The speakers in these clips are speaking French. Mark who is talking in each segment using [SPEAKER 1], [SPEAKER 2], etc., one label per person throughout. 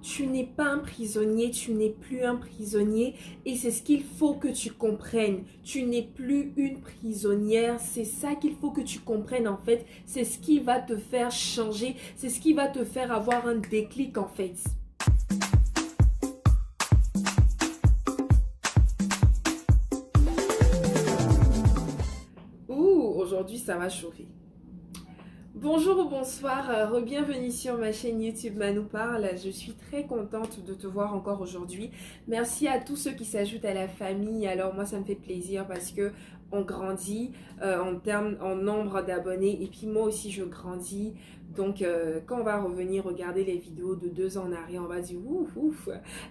[SPEAKER 1] Tu n'es pas un prisonnier, tu n'es plus un prisonnier et c'est ce qu'il faut que tu comprennes. Tu n'es plus une prisonnière, c'est ça qu'il faut que tu comprennes en fait. C'est ce qui va te faire changer, c'est ce qui va te faire avoir un déclic en fait. Ouh, aujourd'hui ça va chauffer. Bonjour ou bonsoir, re-bienvenue sur ma chaîne YouTube Manou Parle. Je suis très contente de te voir encore aujourd'hui. Merci à tous ceux qui s'ajoutent à la famille. Alors moi ça me fait plaisir parce que on grandit en nombre d'abonnés et puis moi aussi je grandis. Donc quand on va revenir regarder les vidéos de 2 ans en arrière, on va dire ouf ouf,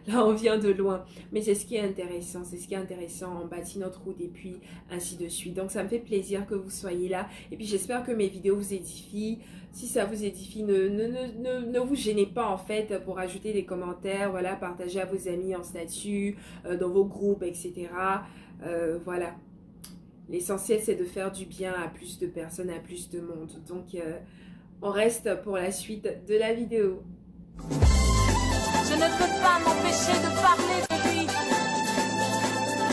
[SPEAKER 1] là on vient de loin. Mais c'est ce qui est intéressant, on bâtit notre route et puis ainsi de suite. Donc ça me fait plaisir que vous soyez là et puis j'espère que mes vidéos vous édifient. Si ça vous édifie, ne vous gênez pas en fait pour ajouter des commentaires, voilà, partagez à vos amis en statut, dans vos groupes, etc. Voilà. L'essentiel c'est de faire du bien à plus de personnes, à plus de monde. Donc on reste pour la suite de la vidéo.
[SPEAKER 2] Je ne peux pas m'empêcher de parler de lui,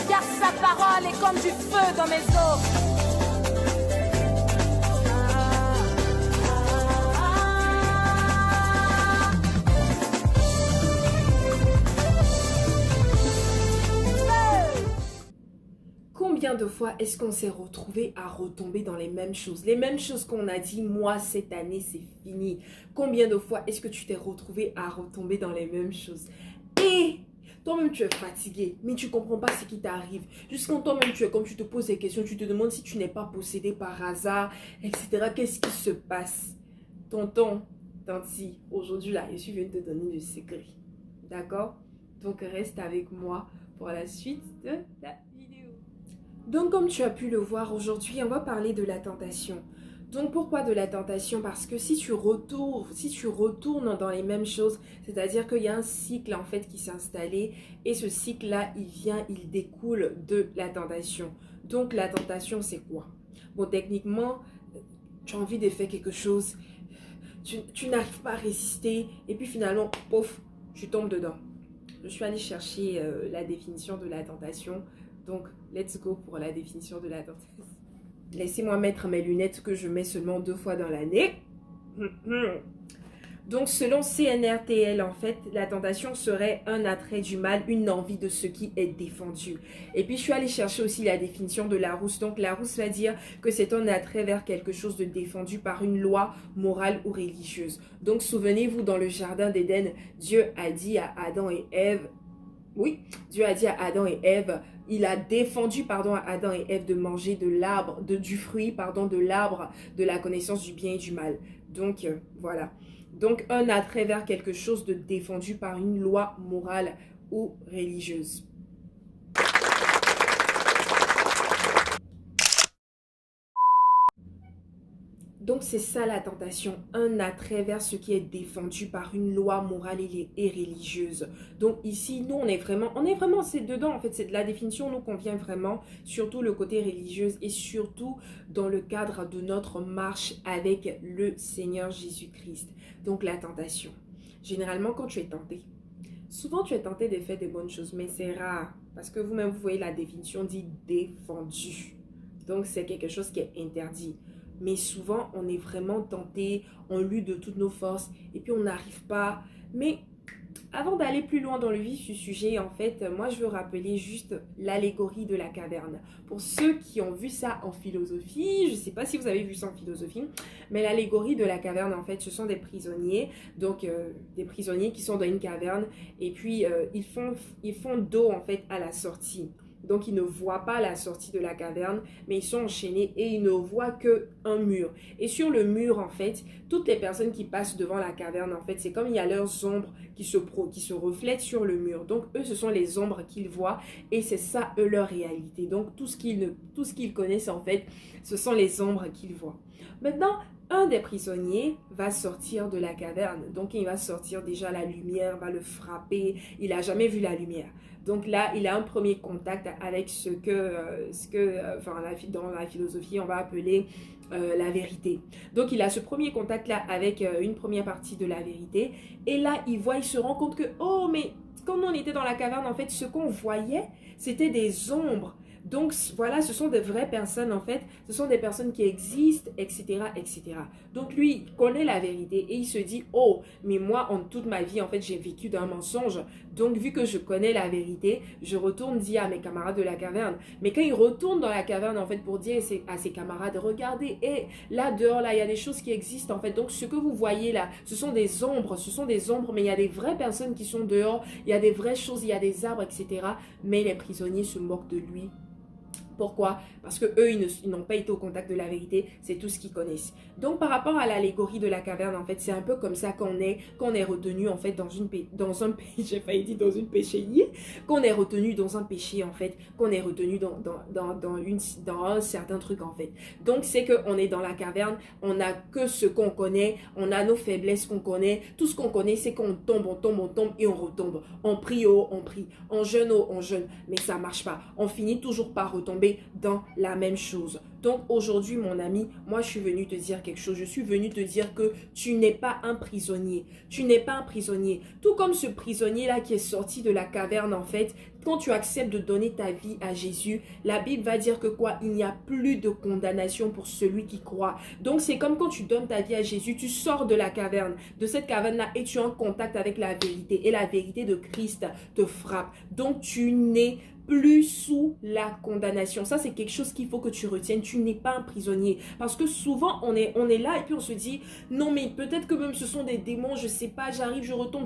[SPEAKER 2] car sa parole est comme du feu dans mes os.
[SPEAKER 1] Combien de fois est-ce qu'on s'est retrouvé à retomber dans les mêmes choses? Les mêmes choses qu'on a dit, moi, cette année, c'est fini. Combien de fois est-ce que tu t'es retrouvé à retomber dans les mêmes choses? Et toi-même, tu es fatigué, mais tu ne comprends pas ce qui t'arrive. Jusqu'en toi-même, tu es comme tu te poses des questions, tu te demandes si tu n'es pas possédé par hasard, etc. Qu'est-ce qui se passe? Tonton, tanti, aujourd'hui, là, je suis venue te donner le secret. D'accord? Donc, reste avec moi pour la suite de la vidéo. Donc comme tu as pu le voir aujourd'hui, on va parler de la tentation. Donc pourquoi de la tentation? Parce que si tu retournes dans les mêmes choses, c'est-à-dire qu'il y a un cycle en fait qui s'est installé et ce cycle-là, il découle de la tentation. Donc la tentation, c'est quoi? Bon, techniquement, tu as envie de faire quelque chose, tu n'arrives pas à résister et puis finalement, pouf, tu tombes dedans. Je suis allée chercher la définition de la tentation. Donc, let's go pour la définition de la tentation. Laissez-moi mettre mes lunettes que je mets seulement 2 fois dans l'année. Donc, selon CNRTL, en fait, la tentation serait un attrait du mal, une envie de ce qui est défendu. Et puis, je suis allée chercher aussi la définition de Larousse. Donc, Larousse va dire que c'est un attrait vers quelque chose de défendu par une loi morale ou religieuse. Donc, souvenez-vous, dans le jardin d'Éden, Dieu a dit à Adam et Ève, oui, Dieu a dit à Adam et Ève, il a défendu à Adam et Ève de manger du fruit de l'arbre de la connaissance du bien et du mal. Donc voilà. Donc un attrait vers quelque chose de défendu par une loi morale ou religieuse. Donc c'est ça la tentation, un attrait vers ce qui est défendu par une loi morale et religieuse. Donc ici, nous on est vraiment, c'est dedans en fait, c'est de la définition nous convient vraiment, surtout le côté religieux et surtout dans le cadre de notre marche avec le Seigneur Jésus-Christ. Donc la tentation. Généralement quand tu es tenté, souvent tu es tenté de faire des bonnes choses, mais c'est rare parce que vous-même vous voyez la définition dit défendu. Donc c'est quelque chose qui est interdit. Mais souvent, on est vraiment tenté, on lutte de toutes nos forces et puis on n'arrive pas. Mais avant d'aller plus loin dans le vif du sujet, en fait, moi, je veux rappeler juste l'allégorie de la caverne. Pour ceux qui ont vu ça en philosophie, je ne sais pas si vous avez vu ça en philosophie, mais l'allégorie de la caverne, en fait, ce sont des prisonniers. Donc, des prisonniers qui sont dans une caverne et puis ils font dos, en fait, à la sortie. Donc, ils ne voient pas la sortie de la caverne, mais ils sont enchaînés et ils ne voient qu'un mur. Et sur le mur, en fait, toutes les personnes qui passent devant la caverne, en fait, c'est comme il y a leurs ombres qui se reflètent sur le mur. Donc, eux, ce sont les ombres qu'ils voient et c'est ça, eux, leur réalité. Donc, tout ce qu'ils connaissent, en fait, ce sont les ombres qu'ils voient. Maintenant, un des prisonniers va sortir de la caverne. Donc, il va sortir déjà, la lumière va le frapper. Il n'a jamais vu la lumière. Donc là, il a un premier contact avec dans la philosophie, on va appeler la vérité. Donc, il a ce premier contact-là avec une première partie de la vérité. Et là, il se rend compte que, oh, mais quand on était dans la caverne, en fait, ce qu'on voyait, c'était des ombres. Donc voilà, ce sont de vraies personnes en fait, ce sont des personnes qui existent, etc., etc. Donc lui, il connaît la vérité et il se dit, oh, mais moi, en toute ma vie, en fait, j'ai vécu d'un mensonge. Donc vu que je connais la vérité, je retourne dire à mes camarades de la caverne. Mais quand il retourne dans la caverne, en fait, pour dire à ses camarades, regardez, et là, dehors, là, il y a des choses qui existent, en fait. Donc ce que vous voyez là, ce sont des ombres, mais il y a des vraies personnes qui sont dehors, il y a des vraies choses, il y a des arbres, etc. Mais les prisonniers se moquent de lui. Pourquoi? Parce que eux, ils n'ont pas été au contact de la vérité, c'est tout ce qu'ils connaissent. Donc, par rapport à l'allégorie de la caverne, en fait, c'est un peu comme ça qu'on est retenu, en fait, dans un j'ai failli dire dans une péché, qu'on est retenu dans un péché, en fait, qu'on est retenu dans un certain truc, en fait. Donc, c'est qu'on est dans la caverne, on n'a que ce qu'on connaît, on a nos faiblesses qu'on connaît, tout ce qu'on connaît, c'est qu'on tombe et on retombe. On prie haut, on prie, on jeûne haut, on jeûne, mais ça marche pas. On finit toujours par retomber dans la même chose. Donc aujourd'hui, mon ami, moi je suis venue te dire quelque chose. Je suis venue te dire que tu n'es pas un prisonnier. Tu n'es pas un prisonnier. Tout comme ce prisonnier-là qui est sorti de la caverne, en fait, quand tu acceptes de donner ta vie à Jésus, la Bible va dire que quoi? Il n'y a plus de condamnation pour celui qui croit. Donc c'est comme quand tu donnes ta vie à Jésus, tu sors de la caverne, de cette caverne-là, et tu es en contact avec la vérité. Et la vérité de Christ te frappe. Donc tu n'es plus sous la condamnation. Ça, c'est quelque chose qu'il faut que tu retiennes. Tu n'es pas un prisonnier. Parce que souvent, on est là et puis on se dit, non, mais peut-être que même ce sont des démons, je sais pas, j'arrive, je retombe.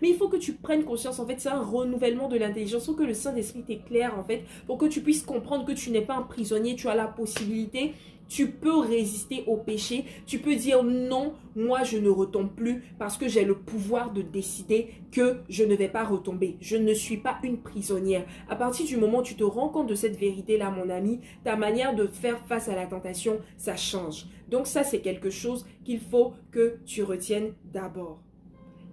[SPEAKER 1] Mais il faut que tu prennes conscience. En fait, c'est un renouvellement de l'intelligence. Il faut que le Saint-Esprit t'éclaire, en fait, pour que tu puisses comprendre que tu n'es pas un prisonnier. Tu as la possibilité. Tu peux résister au péché. Tu peux dire non, moi je ne retombe plus parce que j'ai le pouvoir de décider que je ne vais pas retomber. Je ne suis pas une prisonnière. À partir du moment où tu te rends compte de cette vérité-là, mon ami, ta manière de faire face à la tentation, ça change. Donc ça, c'est quelque chose qu'il faut que tu retiennes d'abord.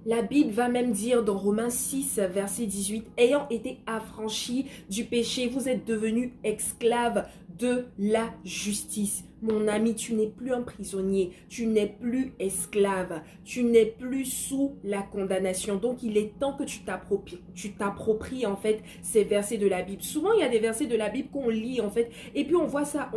[SPEAKER 1] La Bible va même dire dans Romains 6, verset 18, « Ayant été affranchis du péché, vous êtes devenus esclaves de la justice. » Mon ami, tu n'es plus un prisonnier, tu n'es plus esclave, tu n'es plus sous la condamnation. Donc, il est temps que tu t'appropries en fait ces versets de la Bible. Souvent, il y a des versets de la Bible qu'on lit en fait, et puis on voit ça,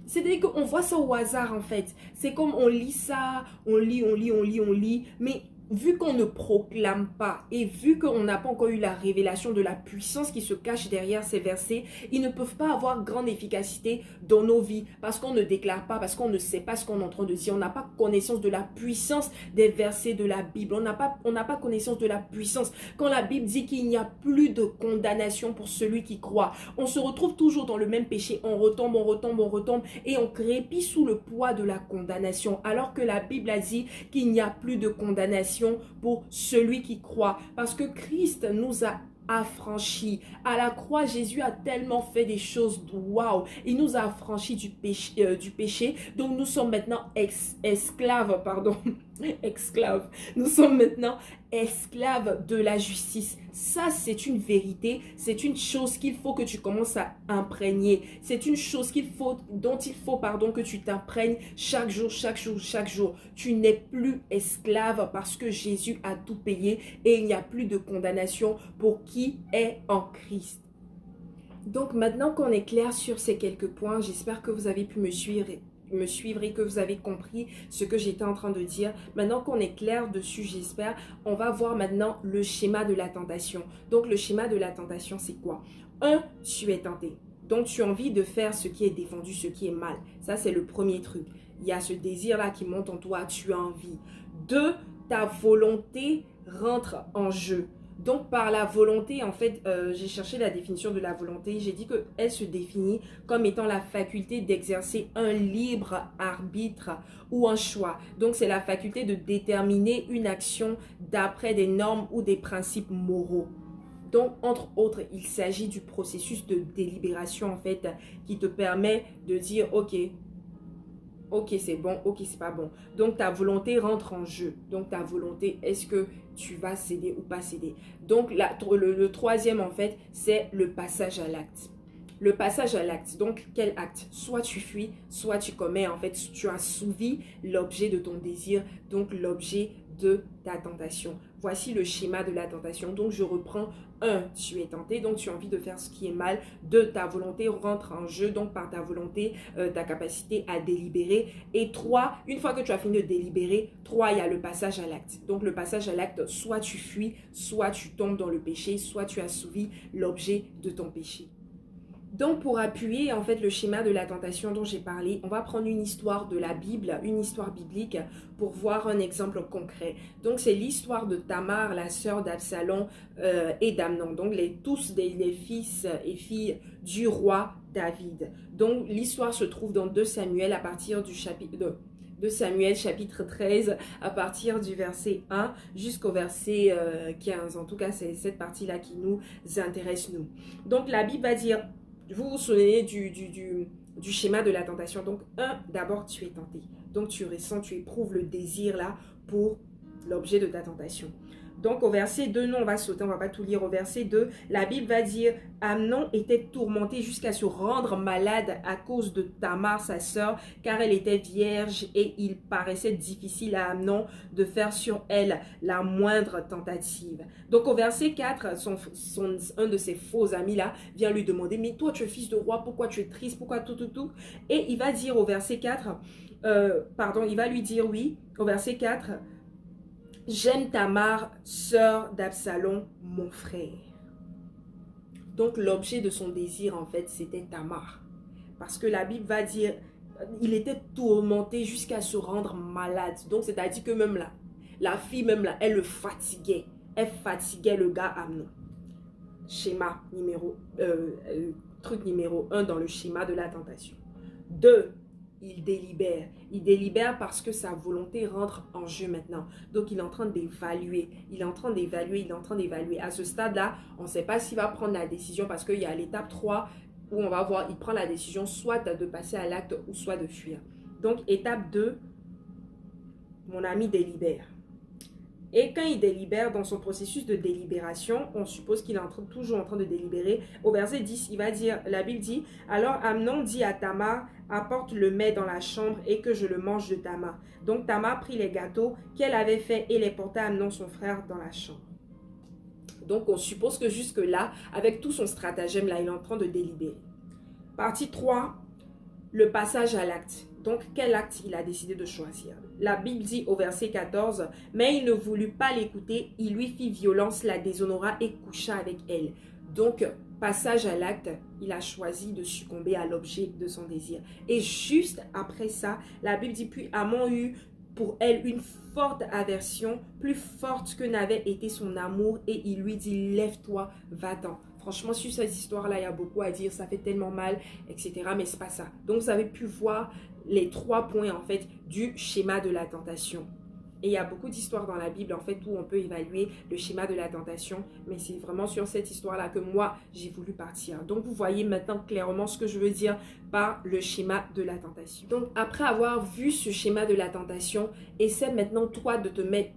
[SPEAKER 1] c'est-à-dire qu'on voit ça au hasard en fait. C'est comme on lit ça, on lit, mais vu qu'on ne proclame pas et vu qu'on n'a pas encore eu la révélation de la puissance qui se cache derrière ces versets, ils ne peuvent pas avoir grande efficacité dans nos vies parce qu'on ne déclare pas, parce qu'on ne sait pas ce qu'on est en train de dire. On n'a pas connaissance de la puissance des versets de la Bible. On n'a pas connaissance de la puissance. Quand la Bible dit qu'il n'y a plus de condamnation pour celui qui croit, on se retrouve toujours dans le même péché. On retombe et on crépit sous le poids de la condamnation. Alors que la Bible a dit qu'il n'y a plus de condamnation pour celui qui croit. Parce que Christ nous a affranchis. À la croix, Jésus a tellement fait des choses. Waouh! Il nous a affranchis du péché. Donc nous sommes maintenant esclaves, pardon. Esclaves. Nous sommes maintenant esclaves de la justice. Ça, c'est une vérité. C'est une chose qu'il faut que tu commences à imprégner. C'est une chose dont il faut que tu t'imprègnes chaque jour. Tu n'es plus esclave parce que Jésus a tout payé et il n'y a plus de condamnation pour qui est en Christ. Donc maintenant qu'on est clair sur ces quelques points, j'espère que vous avez pu me suivre et que vous avez compris ce que j'étais en train de dire. Maintenant qu'on est clair dessus, j'espère, on va voir maintenant le schéma de la tentation. Donc le schéma de la tentation, c'est quoi? 1. Tu es tenté. Donc tu as envie de faire ce qui est défendu, ce qui est mal. Ça, c'est le premier truc. Il y a ce désir-là qui monte en toi, tu as envie. 2. Ta volonté rentre en jeu. Donc, par la volonté, en fait, j'ai cherché la définition de la volonté. J'ai dit qu'elle se définit comme étant la faculté d'exercer un libre arbitre ou un choix. Donc, c'est la faculté de déterminer une action d'après des normes ou des principes moraux. Donc, entre autres, il s'agit du processus de délibération, en fait, qui te permet de dire, OK, ok c'est bon, ok c'est pas bon. Donc ta volonté rentre en jeu. Donc ta volonté, est-ce que tu vas céder ou pas céder? Donc le troisième en fait, c'est le passage à l'acte. Le passage à l'acte, donc quel acte? Soit tu fuis, soit tu commets, en fait, tu assouvis l'objet de ton désir, donc l'objet de ta tentation. Voici le schéma de la tentation. Donc je reprends. 1. Tu es tenté, donc tu as envie de faire ce qui est mal. 2. Ta volonté rentre en jeu, donc par ta volonté, ta capacité à délibérer. Et 3. Une fois que tu as fini de délibérer, 3. Il y a le passage à l'acte. Donc le passage à l'acte, soit tu fuis, soit tu tombes dans le péché, soit tu assouvis l'objet de ton péché. Donc pour appuyer en fait le schéma de la tentation dont j'ai parlé, on va prendre une histoire de la Bible, une histoire biblique pour voir un exemple concret. Donc c'est l'histoire de Tamar, la sœur d'Absalom et d'Amnon. Donc tous les fils et filles du roi David. Donc l'histoire se trouve dans 2 Samuel à partir du chapitre 2 Samuel chapitre 13 à partir du verset 1 jusqu'au verset 15. En tout cas c'est cette partie-là qui nous intéresse nous. Donc la Bible va dire... Vous vous souvenez du schéma de la tentation. Donc, d'abord, tu es tenté. Donc, tu ressens, tu éprouves le désir là pour l'objet de ta tentation. Donc, au verset 2, nous, on va sauter, on ne va pas tout lire. Au verset 2, la Bible va dire « Amnon était tourmenté jusqu'à se rendre malade à cause de Tamar, sa sœur, car elle était vierge et il paraissait difficile à Amnon de faire sur elle la moindre tentative. » Donc, au verset 4, un de ses faux amis là vient lui demander « Mais toi, tu es fils de roi, pourquoi tu es triste, pourquoi tout ?» Et il va dire au verset 4, il va lui dire oui, au verset 4, « J'aime Tamar, sœur d'Absalom, mon frère. » Donc l'objet de son désir en fait c'était Tamar. Parce que la Bible va dire, il était tourmenté jusqu'à se rendre malade. Donc c'est-à-dire que même là, la fille même là, elle le fatiguait. Elle fatiguait le gars Amnon. Schéma truc numéro 1 dans le schéma de la tentation. 2. Il délibère. Il délibère parce que sa volonté rentre en jeu maintenant. Donc, il est en train d'évaluer. Il est en train d'évaluer. À ce stade-là, on ne sait pas s'il va prendre la décision parce qu'il y a l'étape 3 où on va voir, il prend la décision soit de passer à l'acte ou soit de fuir. Donc, étape 2, mon ami délibère. Et quand il délibère, dans son processus de délibération, on suppose qu'il est toujours en train de délibérer. Au verset 10, il va dire, la Bible dit, « Alors Amnon dit à Tamar, apporte le mets dans la chambre et que je le mange de ta main. » Donc Tamar prit les gâteaux qu'elle avait faits et les porta à Amnon son frère dans la chambre. Donc on suppose que jusque-là, avec tout son stratagème là, il est en train de délibérer. Partie 3, le passage à l'acte. Donc, quel acte il a décidé de choisir? La Bible dit au verset 14, « Mais il ne voulut pas l'écouter, il lui fit violence, la déshonora et coucha avec elle. » Donc, passage à l'acte, il a choisi de succomber à l'objet de son désir. Et juste après ça, la Bible dit, « Puis Amnon eut pour elle une forte aversion, plus forte que n'avait été son amour, et il lui dit, « Lève-toi, va-t'en. » Franchement, sur cette histoire-là, il y a beaucoup à dire, ça fait tellement mal, etc. Mais c'est pas ça. Donc, vous avez pu voir les 3 points, en fait, du schéma de la tentation. Et il y a beaucoup d'histoires dans la Bible, en fait, où on peut évaluer le schéma de la tentation. Mais c'est vraiment sur cette histoire-là que moi, j'ai voulu partir. Donc, vous voyez maintenant clairement ce que je veux dire par le schéma de la tentation. Donc, après avoir vu ce schéma de la tentation, essaie maintenant, toi,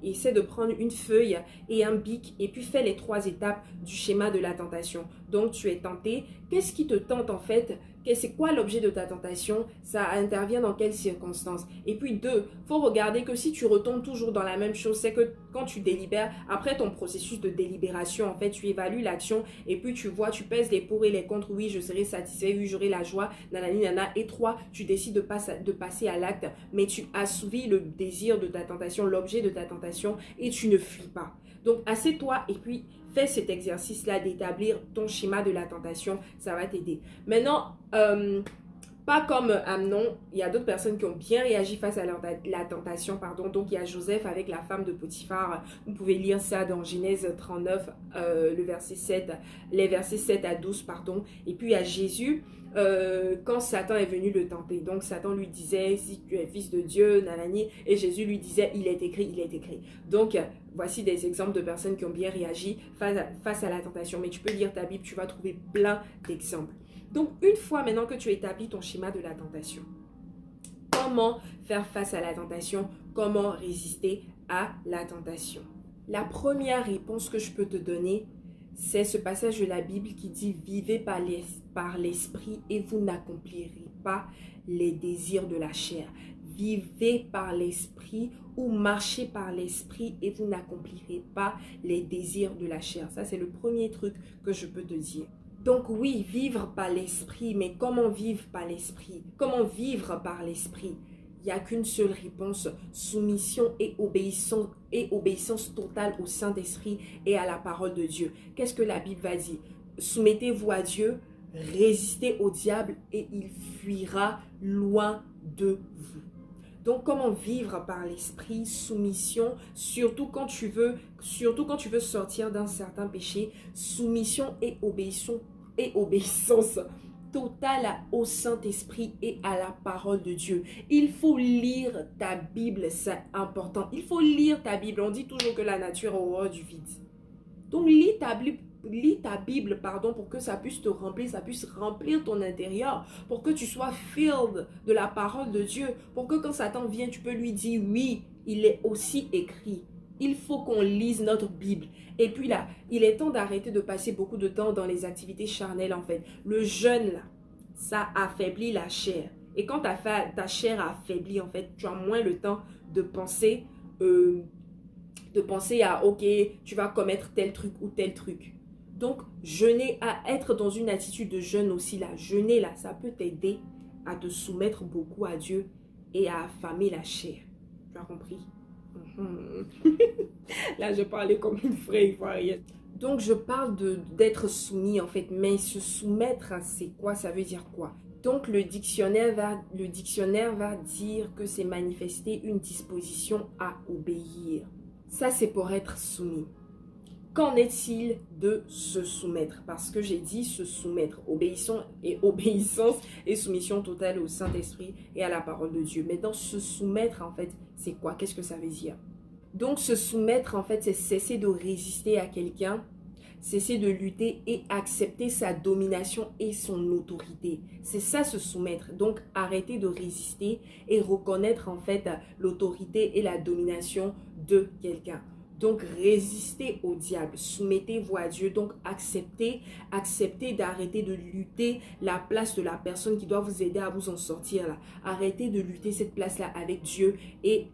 [SPEAKER 1] essaie de prendre une feuille et un bic et puis fais les 3 étapes du schéma de la tentation. Donc, tu es tenté. Qu'est-ce qui te tente, en fait? C'est quoi l'objet de ta tentation? Ça intervient dans quelles circonstances? Et puis 2, il faut regarder que si tu retombes toujours dans la même chose, c'est que quand tu délibères, après ton processus de délibération, en fait, tu évalues l'action et puis tu vois, tu pèses les pour et les contre. Oui, je serai satisfait, oui, j'aurai la joie, nanani, nana. Et 3, tu décides de passer à l'acte, mais tu assouvis le désir de ta tentation, l'objet de ta tentation et tu ne fuis pas. Donc, assieds-toi et puis fais cet exercice-là d'établir ton schéma de la tentation. Ça va t'aider. Maintenant, pas comme Amnon, il y a d'autres personnes qui ont bien réagi face à la tentation. Donc, il y a Joseph avec la femme de Potiphar. Vous pouvez lire ça dans Genèse 39, les versets 7 à 12. Et puis, il y a Jésus. Quand Satan est venu le tenter. Donc Satan lui disait, si tu es fils de Dieu, nanani, et Jésus lui disait, il est écrit, il est écrit. Donc voici des exemples de personnes qui ont bien réagi face à la tentation. Mais tu peux lire ta Bible, tu vas trouver plein d'exemples. Donc une fois maintenant que tu as établi ton schéma de la tentation, comment faire face à la tentation, comment résister à la tentation. La première réponse que je peux te donner, c'est ce passage de la Bible qui dit « Vivez par l'esprit et vous n'accomplirez pas les désirs de la chair. » Vivez par l'esprit ou marchez par l'esprit et vous n'accomplirez pas les désirs de la chair. Ça, c'est le premier truc que je peux te dire. Donc oui, vivre par l'esprit, mais comment vivre par l'esprit? Comment vivre par l'esprit? Il n'y a qu'une seule réponse, soumission et obéissance totale au Saint-Esprit et à la parole de Dieu. Qu'est-ce que la Bible va dire? Soumettez-vous à Dieu, résistez au diable et il fuira loin de vous. Donc, comment vivre par l'esprit, soumission, surtout quand tu veux sortir d'un certain péché, soumission et obéissance totale au Saint-Esprit et à la parole de Dieu. Il faut lire ta Bible, c'est important. Il faut lire ta Bible. On dit toujours que la nature a horreur du vide. Donc, lis ta Bible, pour que ça puisse te remplir, ça puisse remplir ton intérieur, pour que tu sois filled de la parole de Dieu, pour que quand Satan vient, tu peux lui dire oui, il est aussi écrit. Il faut qu'on lise notre Bible. Et puis là, il est temps d'arrêter de passer beaucoup de temps dans les activités charnelles en fait. Le jeûne là, ça affaiblit la chair. Et quand ta chair affaiblit en fait, tu as moins le temps de penser à ok, tu vas commettre tel truc ou tel truc. Donc, jeûner, à être dans une attitude de jeûne aussi là, jeûner là, ça peut t'aider à te soumettre beaucoup à Dieu et à affamer la chair. Tu as compris? Là, je parlais comme une vraie ivoirienne. Donc, je parle d'être soumis en fait, mais se soumettre, c'est quoi? Ça veut dire quoi? Donc, le dictionnaire va dire que c'est manifester une disposition à obéir. Ça, c'est pour être soumis. Qu'en est-il de se soumettre? Parce que j'ai dit se soumettre, obéissance et soumission totale au Saint-Esprit et à la parole de Dieu. Mais dans se soumettre, en fait, c'est quoi? Qu'est-ce que ça veut dire? Donc, se soumettre, en fait, c'est cesser de résister à quelqu'un, cesser de lutter et accepter sa domination et son autorité. C'est ça, se soumettre. Donc, arrêter de résister et reconnaître, en fait, l'autorité et la domination de quelqu'un. Donc, résistez au diable, soumettez-vous à Dieu. Donc, acceptez d'arrêter de lutter la place de la personne qui doit vous aider à vous en sortir là. Arrêtez de lutter cette place-là avec Dieu et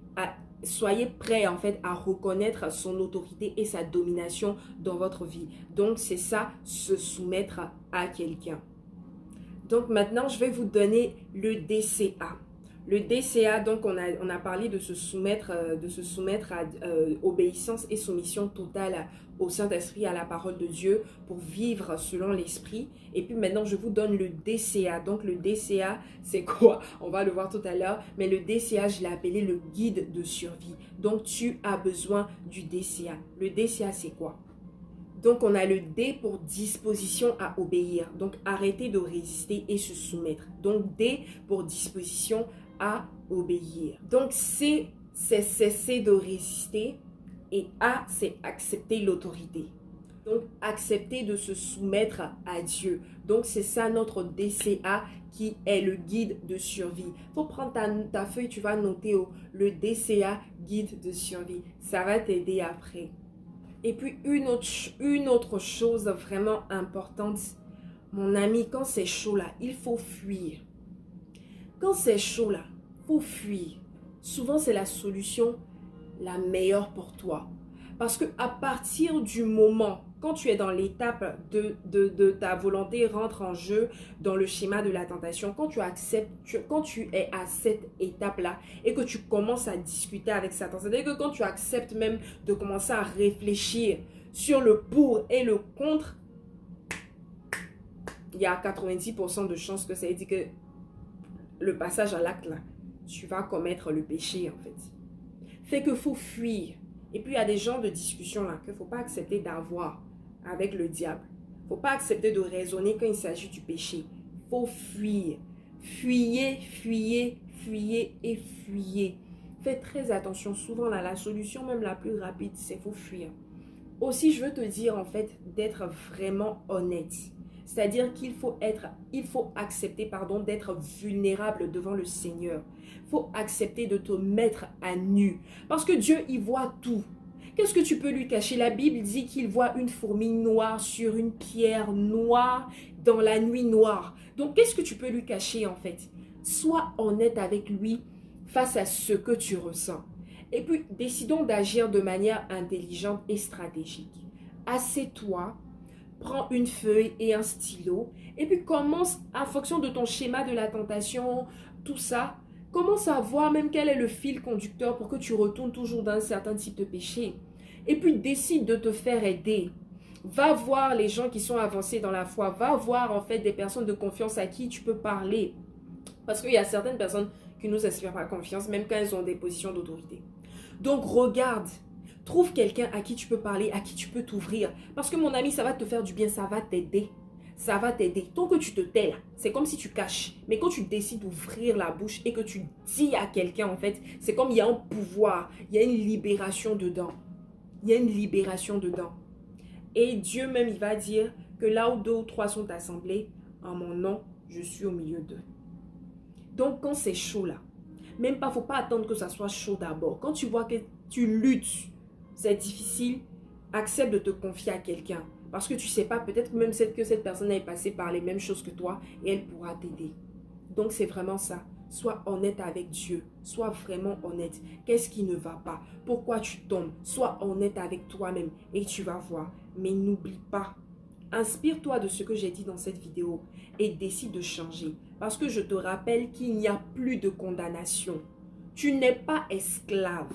[SPEAKER 1] soyez prêts en fait à reconnaître son autorité et sa domination dans votre vie. Donc, c'est ça, se soumettre à quelqu'un. Donc, maintenant, je vais vous donner le DCA. Le DCA, donc on a parlé de se soumettre à obéissance et soumission totale au Saint-Esprit, à la parole de Dieu pour vivre selon l'Esprit. Et puis maintenant, je vous donne le DCA. Donc le DCA, c'est quoi? On va le voir tout à l'heure. Mais le DCA, je l'ai appelé le guide de survie. Donc tu as besoin du DCA. Le DCA, c'est quoi? Donc, on a le D pour disposition à obéir. Donc, arrêter de résister et se soumettre. Donc, D pour disposition à obéir. Donc, C, c'est cesser de résister. Et A, c'est accepter l'autorité. Donc, accepter de se soumettre à Dieu. Donc, c'est ça notre DCA qui est le guide de survie. Il faut prendre ta feuille, tu vas noter le DCA, guide de survie. Ça va t'aider après. Et puis, une autre chose vraiment importante, mon ami, quand c'est chaud là, il faut fuir. Quand c'est chaud là, il faut fuir. Souvent, c'est la solution la meilleure pour toi. Parce que à partir du moment, quand tu es dans l'étape de ta volonté rentre en jeu dans le schéma de la tentation, quand tu es à cette étape-là et que tu commences à discuter avec Satan, c'est-à-dire que quand tu acceptes même de commencer à réfléchir sur le pour et le contre, il y a 90% de chances que ça veut dire que le passage à l'acte là, tu vas commettre le péché en fait. Fait qu'il faut fuir. Et puis, il y a des genres de discussions là qu'il ne faut pas accepter d'avoir avec le diable. Il ne faut pas accepter de raisonner quand il s'agit du péché. Il faut fuir. Fuyez, fuyez, fuyez et fuyez. Faites très attention. Souvent, là, la solution même la plus rapide, c'est qu'il faut fuir. Aussi, je veux te dire en fait d'être vraiment honnête. C'est-à-dire qu'il faut accepter, d'être vulnérable devant le Seigneur. Il faut accepter de te mettre à nu. Parce que Dieu, il voit tout. Qu'est-ce que tu peux lui cacher? La Bible dit qu'il voit une fourmi noire sur une pierre noire dans la nuit noire. Donc, qu'est-ce que tu peux lui cacher en fait? Sois honnête avec lui face à ce que tu ressens. Et puis, décidons d'agir de manière intelligente et stratégique. Assieds-toi, prends une feuille et un stylo et puis commence, en fonction de ton schéma de la tentation, tout ça, commence à voir même quel est le fil conducteur pour que tu retournes toujours dans un certain type de péché. Et puis décide de te faire aider. Va voir les gens qui sont avancés dans la foi. Va voir en fait des personnes de confiance à qui tu peux parler. Parce qu'il y a certaines personnes qui ne nous inspirent pas confiance, même quand elles ont des positions d'autorité. Donc regarde, trouve quelqu'un à qui tu peux parler, à qui tu peux t'ouvrir. Parce que mon ami, ça va te faire du bien, ça va t'aider. Ça va t'aider. Tant que tu te tais là, c'est comme si tu caches. Mais quand tu décides d'ouvrir la bouche et que tu dis à quelqu'un en fait, c'est comme il y a un pouvoir, il y a une libération dedans. Il y a une libération dedans. Et Dieu même, il va dire que là où 2 ou 3 sont assemblés, en mon nom, je suis au milieu d'eux. Donc, quand c'est chaud là, même pas, faut pas attendre que ça soit chaud d'abord. Quand tu vois que tu luttes, c'est difficile, accepte de te confier à quelqu'un. Parce que tu sais pas, peut-être même que cette personne est passée par les mêmes choses que toi et elle pourra t'aider. Donc, c'est vraiment ça. Sois honnête avec Dieu. Sois vraiment honnête. Qu'est-ce qui ne va pas? Pourquoi tu tombes? Sois honnête avec toi-même et tu vas voir. Mais n'oublie pas. Inspire-toi de ce que j'ai dit dans cette vidéo et décide de changer. Parce que je te rappelle qu'il n'y a plus de condamnation. Tu n'es pas esclave.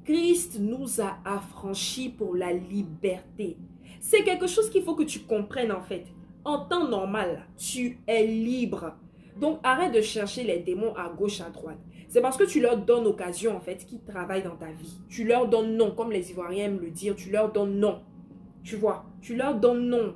[SPEAKER 1] Christ nous a affranchis pour la liberté. C'est quelque chose qu'il faut que tu comprennes en fait. En temps normal, tu es libre. Donc, arrête de chercher les démons à gauche, à droite. C'est parce que tu leur donnes occasion, en fait, qu'ils travaillent dans ta vie. Tu leur donnes non, comme les Ivoiriens aiment le dire, tu leur donnes non. Tu vois, tu leur donnes non.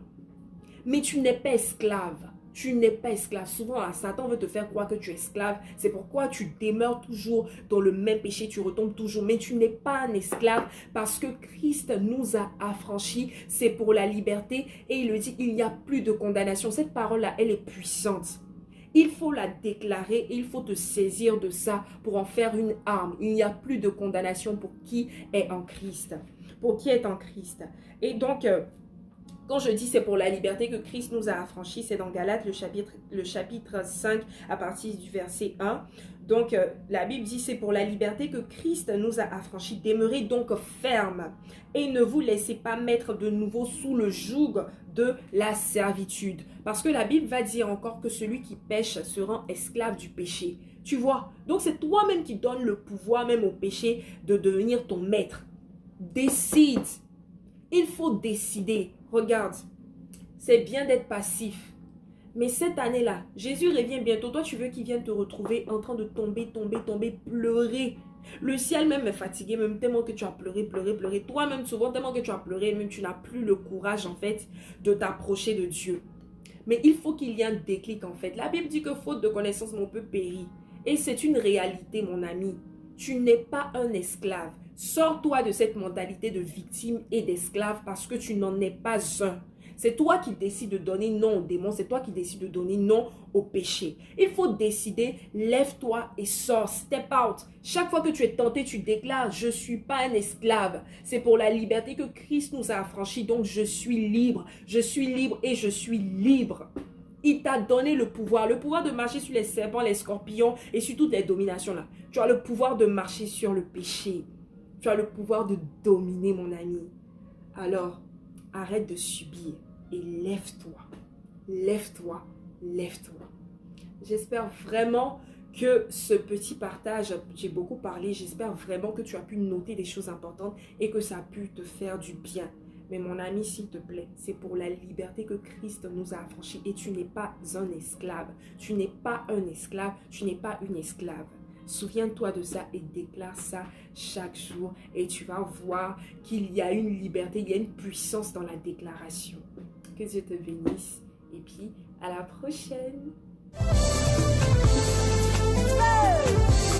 [SPEAKER 1] Mais tu n'es pas esclave. Tu n'es pas esclave. Souvent, Satan veut te faire croire que tu es esclave. C'est pourquoi tu demeures toujours dans le même péché, tu retombes toujours. Mais tu n'es pas un esclave parce que Christ nous a affranchis. C'est pour la liberté. Et il le dit, il n'y a plus de condamnation. Cette parole-là, elle est puissante. Il faut la déclarer et il faut te saisir de ça pour en faire une arme. Il n'y a plus de condamnation pour qui est en Christ. Pour qui est en Christ. Et donc, quand je dis c'est pour la liberté que Christ nous a affranchis, c'est dans Galates le chapitre 5 à partir du verset 1. Donc, la Bible dit c'est pour la liberté que Christ nous a affranchis. Demeurez donc fermes et ne vous laissez pas mettre de nouveau sous le joug de la servitude. Parce que la Bible va dire encore que celui qui pêche se rend esclave du péché. Tu vois? Donc, c'est toi-même qui donnes le pouvoir même au péché de devenir ton maître. Décide. Il faut décider. Regarde, c'est bien d'être passif. Mais cette année-là, Jésus revient bientôt. Toi, tu veux qu'il vienne te retrouver en train de tomber, pleurer. Le ciel même est fatigué, même tellement que tu as pleuré. Toi-même, souvent, tellement que tu as pleuré, même tu n'as plus le courage, en fait, de t'approcher de Dieu. Mais il faut qu'il y ait un déclic, en fait. La Bible dit que faute de connaissance, mon peuple périt. Et c'est une réalité, mon ami. Tu n'es pas un esclave. Sors-toi de cette mentalité de victime et d'esclave parce que tu n'en es pas un. C'est toi qui décides de donner non au démon. C'est toi qui décides de donner non au péché. Il faut décider, lève-toi et sors, step out. Chaque fois que tu es tenté, tu déclares, je ne suis pas un esclave. C'est pour la liberté que Christ nous a affranchis. Donc je suis libre et je suis libre. Il t'a donné le pouvoir de marcher sur les serpents, les scorpions et sur toutes les dominations là. Tu as le pouvoir de marcher sur le péché. Tu as le pouvoir de dominer, mon ami. Alors, arrête de subir et lève-toi. Lève-toi, lève-toi. J'espère vraiment que ce petit partage, j'ai beaucoup parlé, j'espère vraiment que tu as pu noter des choses importantes et que ça a pu te faire du bien. Mais mon ami, s'il te plaît, c'est pour la liberté que Christ nous a affranchis et tu n'es pas un esclave. Tu n'es pas un esclave, tu n'es pas une esclave. Souviens-toi de ça et déclare ça chaque jour et tu vas voir qu'il y a une liberté, il y a une puissance dans la déclaration. Que Dieu te bénisse et puis à la prochaine.